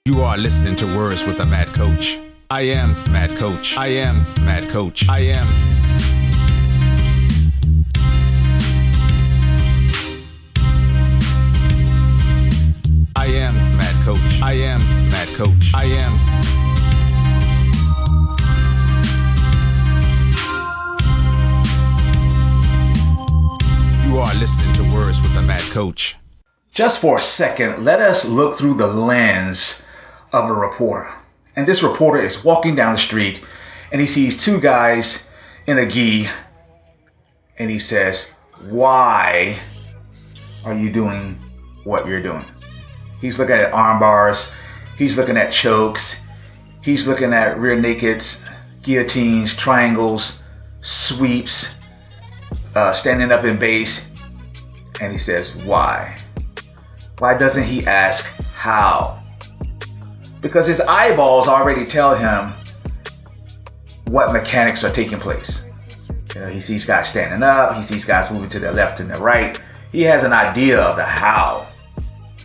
You are listening to Words with a Mad Coach. I am Mad Coach. I am Mad Coach. I am. I am Mad Coach. I am Mad Coach. I am. You are listening to Words with a Mad Coach. Just for a second, let us look through the lens of a reporter. And this reporter is walking down the street and he sees two guys in a gi and he says, "Why are you doing what you're doing?" He's looking at arm bars, he's looking at chokes, he's looking at rear nakeds, guillotines, triangles, sweeps, standing up in base, and he says, "Why?" Why doesn't he ask how? Because his eyeballs already tell him what mechanics are taking place. He sees guys standing up, he sees guys moving to the left and the right. He has an idea of the how.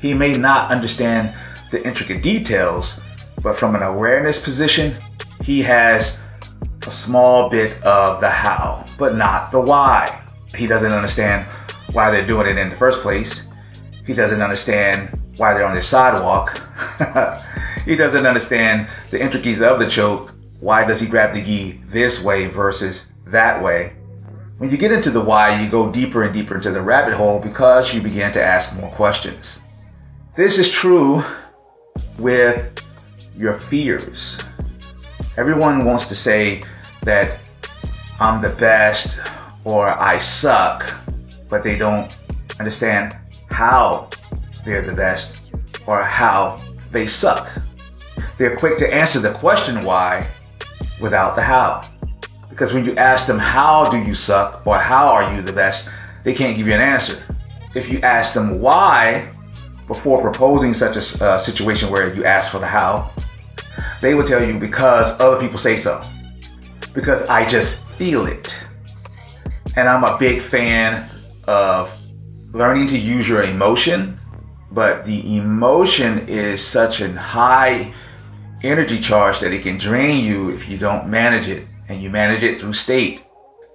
He may not understand the intricate details, but from an awareness position, he has a small bit of the how, but not the why. He doesn't understand why they're doing it in the first place. He doesn't understand why they're on the sidewalk. He doesn't understand the intricacies of the choke. Why does he grab the gi this way versus that way? When you get into the why, you go deeper and deeper into the rabbit hole because you begin to ask more questions. This is true with your fears. Everyone wants to say that I'm the best or I suck, but they don't understand how they're the best or how they suck. They're quick to answer the question why without the how. Because when you ask them how do you suck or how are you the best, they can't give you an answer. If you ask them why before proposing such a situation where you ask for the how, they will tell you because other people say so. Because I just feel it. And I'm a big fan of learning to use your emotion, but the emotion is such a high energy charge that it can drain you if you don't manage it, and you manage it through state.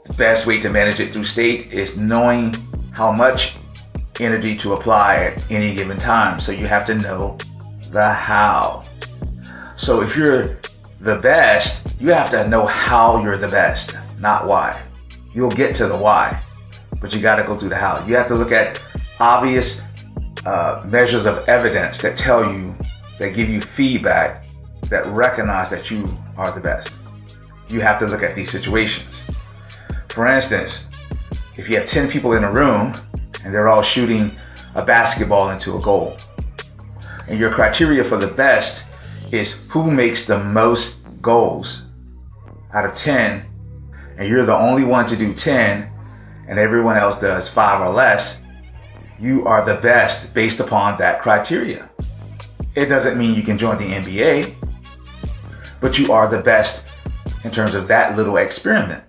The best way to manage it through state is knowing how much energy to apply at any given time. So you have to know the how. So if you're the best, you have to know how you're the best, not why. You'll get to the why, but you got to go through the how. You have to look at obvious measures of evidence that tell you, that give you feedback, that recognize that you are the best. You have to look at these situations. For instance, if you have 10 people in a room and they're all shooting a basketball into a goal, and your criteria for the best is who makes the most goals out of 10, and you're the only one to do 10, and everyone else does 5 or less, you are the best based upon that criteria. It doesn't mean you can join the NBA, but you are the best in terms of that little experiment.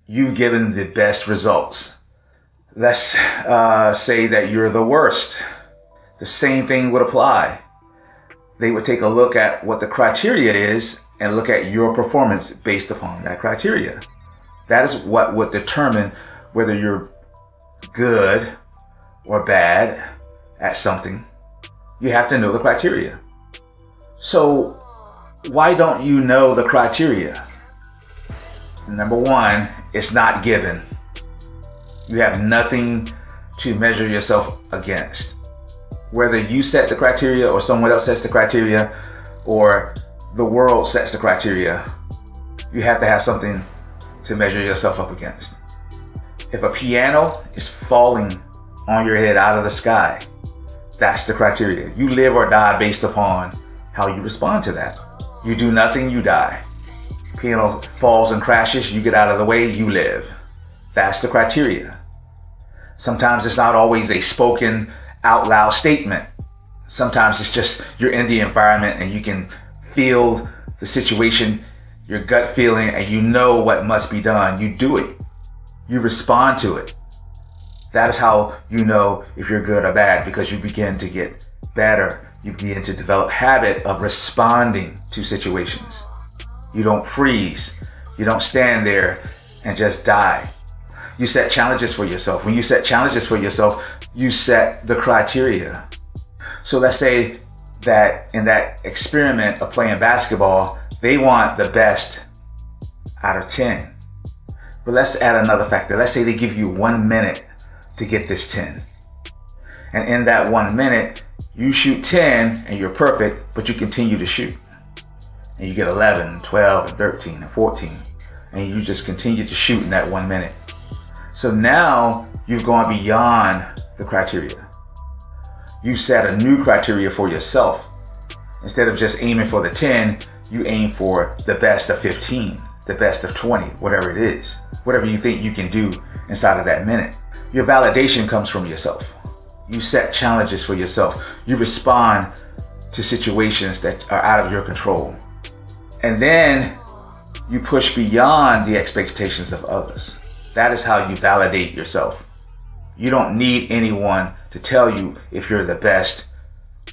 You've given the best results. Let's say that you're the worst. The same thing would apply. They would take a look at what the criteria is and look at your performance based upon that criteria. That is what would determine whether you're good or bad at something. You have to know the criteria. So why don't you know the criteria? Number one, it's not given. You have nothing to measure yourself against. Whether you set the criteria or someone else sets the criteria or the world sets the criteria, you have to have something to measure yourself up against. If a piano is falling on your head out of the sky, that's the criteria. You live or die based upon how you respond to that. You do nothing, you die. Piano falls and crashes, you get out of the way, you live. That's the criteria. Sometimes it's not always a spoken out loud statement. Sometimes it's just you're in the environment and you can feel the situation, your gut feeling, and you know what must be done. You do it. You respond to it. That is how you know if you're good or bad, because you begin to get better. You begin to develop habit of responding to situations. You don't freeze. You don't stand there and just die. You set challenges for yourself. When you set challenges for yourself, you set the criteria. So let's say that in that experiment of playing basketball, they want the best out of 10. But let's add another factor. Let's say they give you 1 minute to get this 10. And in that 1 minute, you shoot 10 and you're perfect, but you continue to shoot. And you get 11, 12, and 13, and 14. And you just continue to shoot in that 1 minute. So now you've gone beyond the criteria. You set a new criteria for yourself. Instead of just aiming for the 10, you aim for the best of 15, the best of 20, whatever it is. Whatever you think you can do inside of that minute. Your validation comes from yourself. You set challenges for yourself. You respond to situations that are out of your control. And then you push beyond the expectations of others. That is how you validate yourself. You don't need anyone to tell you if you're the best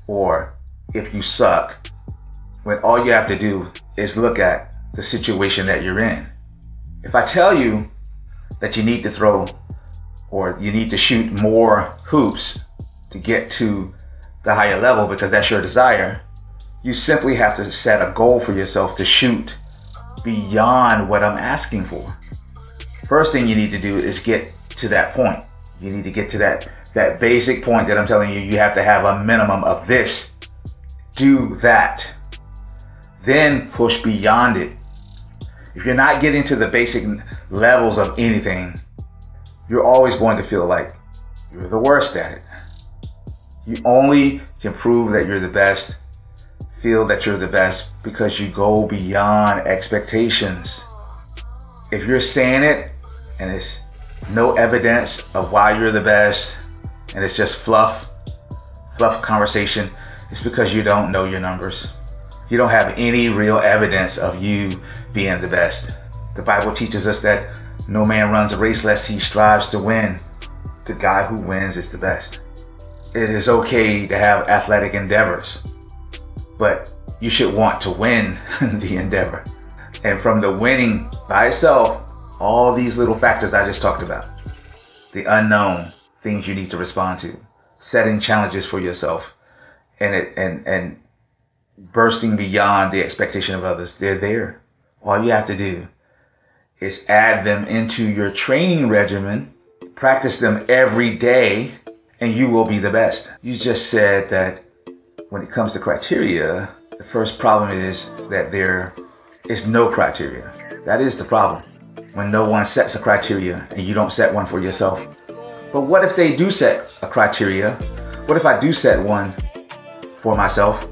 or if you suck, when all you have to do is look at the situation that you're in. If I tell you that you need to throw or you need to shoot more hoops to get to the higher level because that's your desire, you simply have to set a goal for yourself to shoot beyond what I'm asking for. First thing you need to do is get to that point. You need to get to that basic point that I'm telling you, you have to have a minimum of this. Do that. Then push beyond it. If you're not getting to the basic levels of anything, you're always going to feel like you're the worst at it. You only can prove that you're the best, feel that you're the best, because you go beyond expectations. If you're saying it and it's no evidence of why you're the best and it's just fluff conversation, it's because you don't know your numbers. You don't have any real evidence of you being the best. The Bible teaches us that no man runs a race lest he strives to win. The guy who wins is the best. It is okay to have athletic endeavors, but you should want to win the endeavor. And from the winning by itself, all these little factors I just talked about, the unknown things you need to respond to, setting challenges for yourself, and bursting beyond the expectation of others, they're there. All you have to do is add them into your training regimen, practice them every day, and you will be the best. You just said that when it comes to criteria, the first problem is that there is no criteria. That is the problem. When no one sets a criteria and you don't set one for yourself. But what if they do set a criteria? What if I do set one for myself?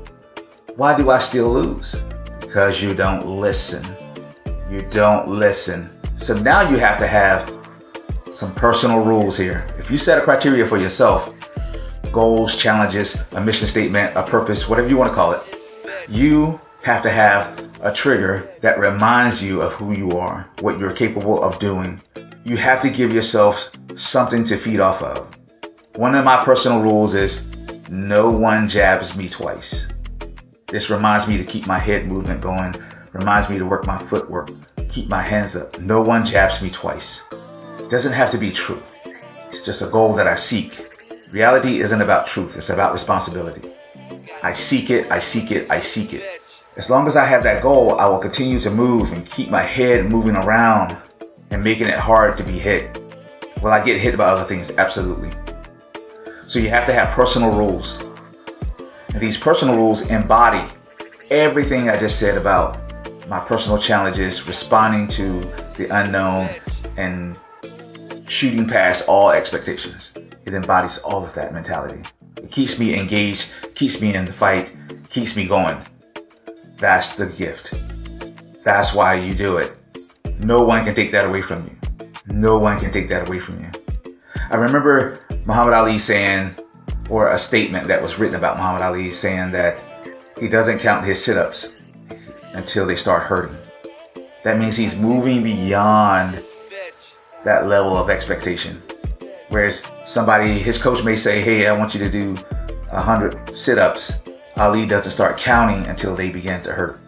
Why do I still lose? Because you don't listen. You don't listen. So now you have to have some personal rules here. If you set a criteria for yourself, goals, challenges, a mission statement, a purpose, whatever you want to call it, you have to have a trigger that reminds you of who you are, what you're capable of doing. You have to give yourself something to feed off of. One of my personal rules is no one jabs me twice. This reminds me to keep my head movement going, reminds me to work my footwork, keep my hands up. No one jabs me twice. It doesn't have to be true. It's just a goal that I seek. Reality isn't about truth, it's about responsibility. I seek it, I seek it, I seek it. As long as I have that goal, I will continue to move and keep my head moving around and making it hard to be hit. Will I get hit by other things? Absolutely. So you have to have personal rules. And these personal rules embody everything I just said about my personal challenges, responding to the unknown, and shooting past all expectations. It embodies all of that mentality. It keeps me engaged, keeps me in the fight, keeps me going. That's the gift. That's why you do it. No one can take that away from you. No one can take that away from you. I remember Muhammad Ali saying, or a statement that was written about Muhammad Ali saying that he doesn't count his sit-ups until they start hurting. That means he's moving beyond that level of expectation. Whereas his coach may say, hey, I want you to do 100 sit-ups. Ali doesn't start counting until they begin to hurt.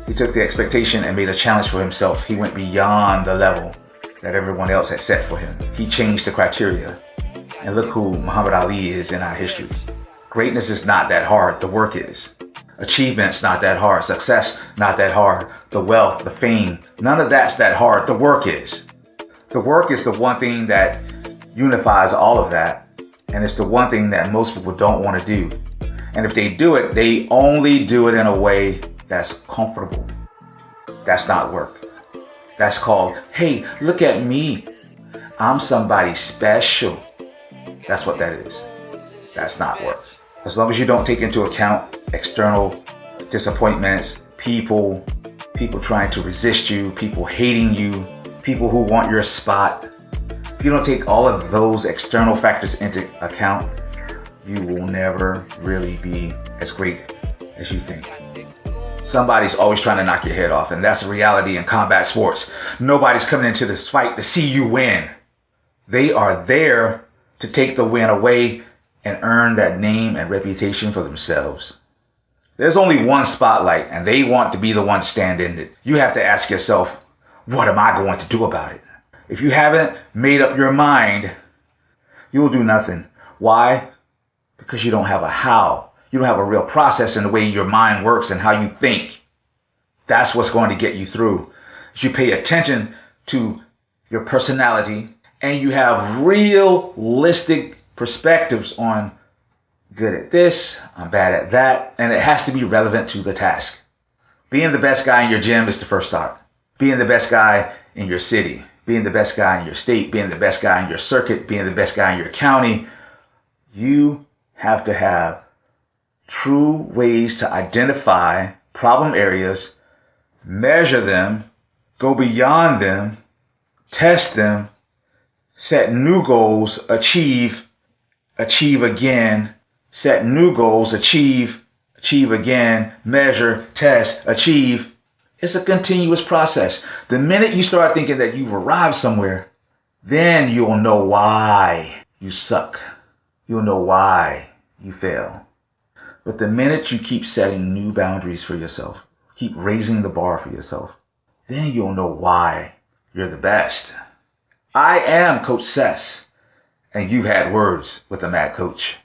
He took the expectation and made a challenge for himself. He went beyond the level that everyone else had set for him. He changed the criteria. And look who Muhammad Ali is in our history. Greatness is not that hard. The work is. Achievement's not that hard. Success, not that hard. The wealth, the fame, none of that's that hard. The work is. The work is the one thing that unifies all of that. And it's the one thing that most people don't want to do. And if they do it, they only do it in a way that's comfortable. That's not work. That's called, hey, look at me. I'm somebody special. That's what that is. That's not work. As long as you don't take into account external disappointments, people trying to resist you, people hating you, people who want your spot. If you don't take all of those external factors into account, you will never really be as great as you think. Somebody's always trying to knock your head off, and that's a reality in combat sports. Nobody's coming into this fight to see you win. They are there to take the win away and earn that name and reputation for themselves. There's only one spotlight, and they want to be the one to stand in it. You have to ask yourself, what am I going to do about it? If you haven't made up your mind, you'll do nothing. Why? Because you don't have a how. You don't have a real process in the way your mind works and how you think. That's what's going to get you through. If you pay attention to your personality and you have realistic perspectives on good at this, I'm bad at that, and it has to be relevant to the task. Being the best guy in your gym is the first start. Being the best guy in your city, being the best guy in your state, being the best guy in your circuit, being the best guy in your county, you have to have true ways to identify problem areas, measure them, go beyond them, test them, set new goals, achieve again, set new goals, achieve again, measure, test, achieve. It's a continuous process. The minute you start thinking that you've arrived somewhere, then you'll know why you suck. You'll know why you fail. But the minute you keep setting new boundaries for yourself, keep raising the bar for yourself, then you'll know why you're the best. I am Coach Sess, and you've had words with the Mad Coach.